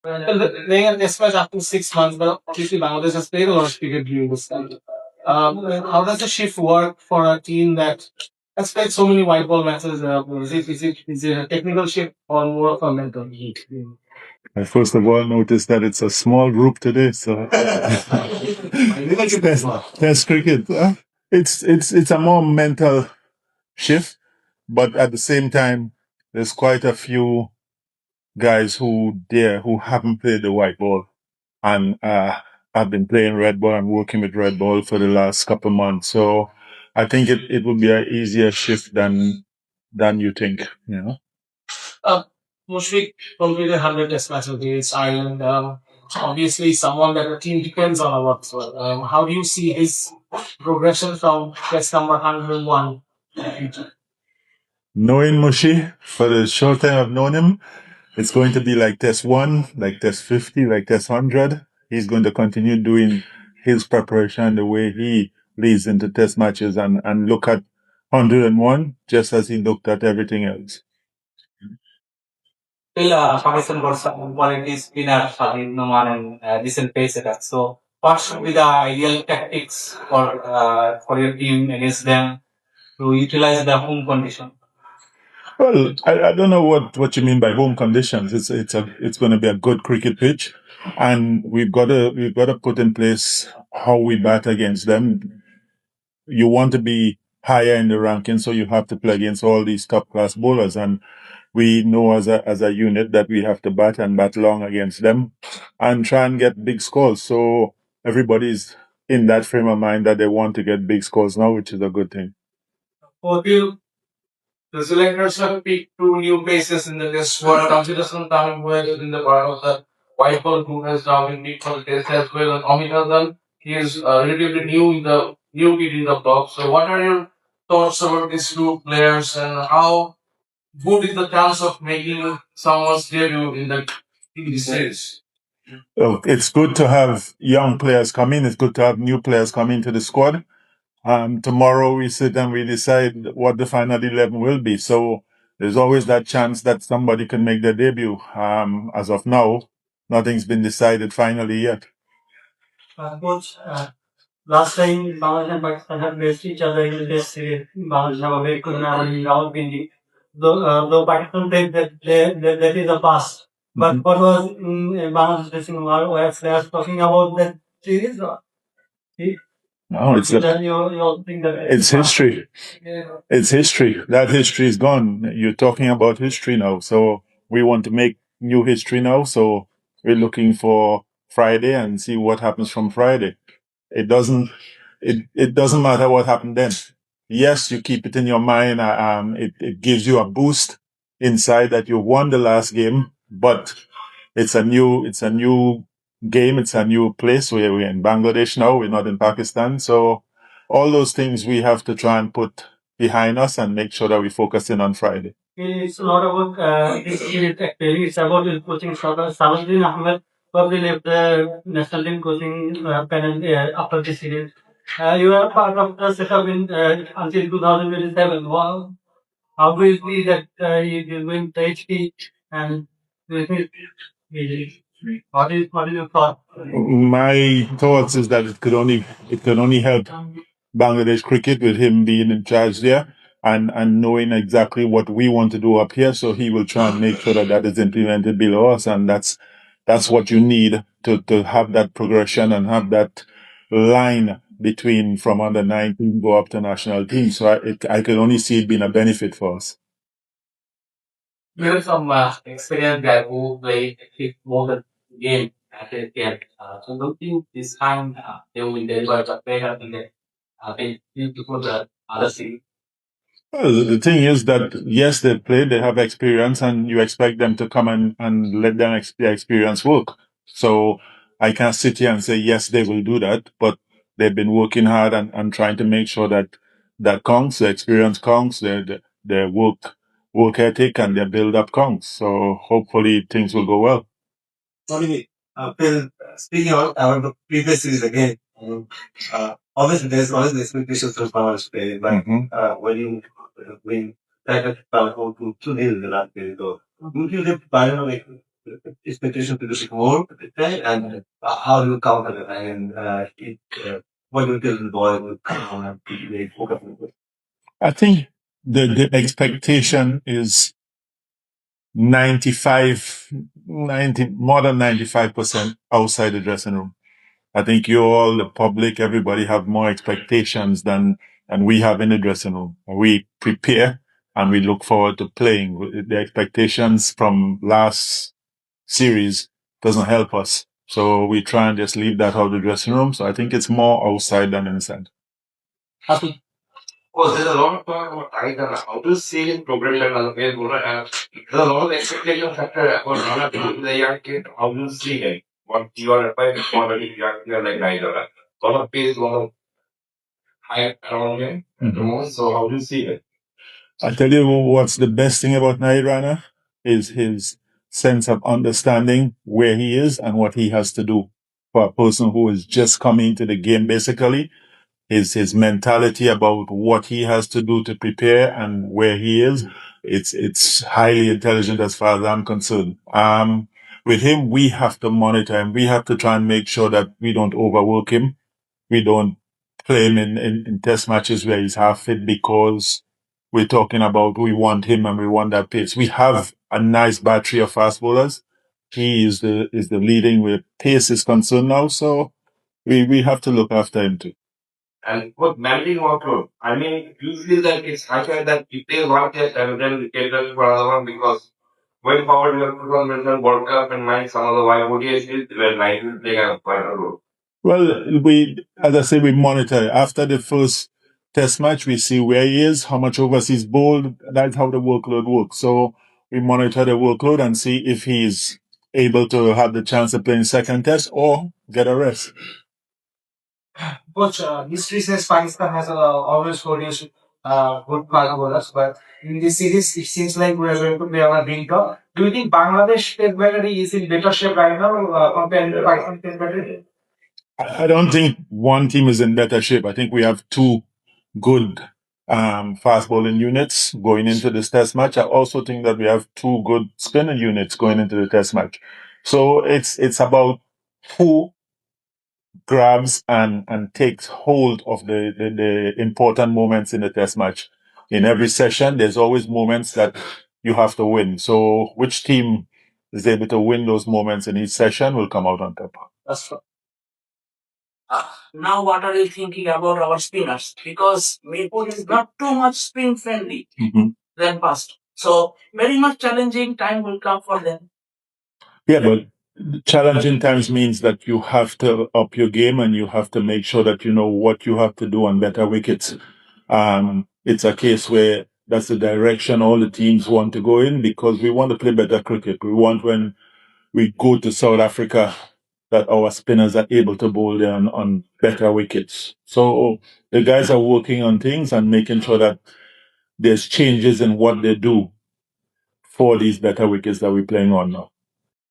Well, playing a test match after 6 months, but obviously Bangladesh has played a lot of cricket during this time. How does the shift work for a team that has played so many white ball matches? Is it a technical shift or more of a mental? I first of all noticed that it's a small group today, so test cricket. It's a more mental shift, but at the same time, there's quite a few guys who haven't played the white ball, and I've been playing red ball and working with red ball for the last couple months. So I think it would be an easier shift than you think. Uh, Mushfiq completed 100 test matches against Ireland. Obviously, someone that the team depends on a lot. So, how do you see his progression from test number 101 in the future? Knowing Mushi for the short time I've known him, it's going to be like test 1, like test 50, like test 100. He's going to continue doing his preparation the way he leads into test matches and look at 101 just as he looked at everything else. Still, Pakistan got some quality spinner, Shahid Noman, and decent pace attack. So, what should be the ideal tactics for your team against them to utilize the home condition? Well, I don't know what you mean by home conditions. It's going to be a good cricket pitch, and we've got to put in place how we bat against them. You want to be higher in the ranking, so you have to play against all these top class bowlers, and we know as a unit that we have to bat and bat long against them, and try and get big scores. So everybody's in that frame of mind that they want to get big scores now, which is a good thing. For you, the selectors have picked two new faces in the list. What Tamil Tamil who has been the part of the white ball who has now been picked for the test as well. And Amit Hazan, he is relatively new kid in the block. So what are your thoughts about these two players and how good is the chance of making someone's debut in the series? Oh, it's good to have young players come in. It's good to have new players come into the squad. Tomorrow we sit and we decide what the final 11 will be. So there's always that chance that somebody can make their debut. As of now, nothing's been decided finally yet. Coach, last time Bangladesh and Pakistan have faced each other in the test series. Bangladesh have a very good memory in Rawalpindi. Though Pakistan said that is a pass. But what was Bangladesh dressing room? Were players talking about that series? Or No, you think that it's history. It's history. That history is gone. You're talking about history now. So we want to make new history now. So we're looking for Friday and see what happens from Friday. It doesn't it doesn't matter what happened then. Yes, you keep it in your mind. It gives you a boost inside that you won the last game, but it's a new game. It's a new place. We're in Bangladesh now. We're not in Pakistan. So all those things we have to try and put behind us and make sure that we focus in on Friday. It's not about this series actually. It's about his coaching struggle. Salahuddin Ahmed probably left the national team coaching panel after this series. You are part of the setup until 2027. Wow. How do you see that he will win the HP and do you think what is your thought? My thoughts is that it could only help Bangladesh cricket with him being in charge there and knowing exactly what we want to do up here. So he will try and make sure that that is implemented below us, and that's what you need to have that progression and have that line between from under 19 go up to national team. So I can only see it being a benefit for us. You're some experienced guy who played more than game at the game. So don't think this time they will deliver the better than they did before the other series. Well, the thing is that yes, they play, they have experience, and you expect them to come and let their experience work. So I can't sit here and say yes, they will do that, but they've been working hard and trying to make sure that that counts, the experience counts, their work ethic and their build up counts. So hopefully things will go well. Sorry, Phil, speaking about the previous series again, obviously there's always the expectations of Bangladesh play, but when you win, that Power to 2-0 in the last period, so don't you think Bayern like expectation to do more, right? And how do you counter it? And what do you tell the boy to be focused on? I think the expectation is more than 95% outside the dressing room. I think you all, the public, everybody have more expectations than we have in the dressing room. We prepare and we look forward to playing. The expectations from last series doesn't help us. So we try and just leave that out of the dressing room. So I think it's more outside than inside. Well, there's a lot of talk about Tiger. How to see his progression as a player, and there's a lot of expectation factor about Rana being the young kid. How do you see him? What you are referring to already young player like Tiger. A lot of pace, a lot of hype around him at the moment. So how do you see it? I tell you what's the best thing about Nairana is his sense of understanding where he is and what he has to do. For a person who is just coming into the game, basically, his mentality about what he has to do to prepare and where he is, it's highly intelligent as far as I'm concerned. With him, we have to monitor him. We have to try and make sure that we don't overwork him. We don't play him in test matches where he's half fit because we're talking about we want him and we want that pace. We have a nice battery of fast bowlers. He is the leading where pace is concerned now, so we have to look after him too. And with managing workload, I mean, usually that it's higher that you play one test and then you get done for another one because going forward, we have to run mental World Cup and mind some of the YODs where night will play a final role. Well, as I say, we monitor. After the first test match, we see where he is, how much overseas bowled. That's how the workload works. So we monitor the workload and see if he's able to have the chance of playing second test or get a rest. Coach, history says Pakistan has always produced good fast bowlers, but in this series, it seems like we are going to play on a green top. Do you think Bangladesh test battery is in better shape right now compared to Pakistan test battery? I don't think one team is in better shape. I think we have two good fast bowling units going into this test match. I also think that we have two good spinner units going into the test match. So it's about who grabs and takes hold of the important moments in the test match. In every session, there's always moments that you have to win. So which team is able to win those moments in each session will come out on top. That's true. Now, what are you thinking about our spinners? Because Maypur is not too much spin friendly than past. So, very much challenging time will come for them. Yeah, but challenging times means that you have to up your game and you have to make sure that you know what you have to do on better wickets. It's a case where that's the direction all the teams want to go in because we want to play better cricket. We want when we go to South Africa that our spinners are able to bowl there on better wickets. So the guys are working on things and making sure that there's changes in what they do for these better wickets that we're playing on now.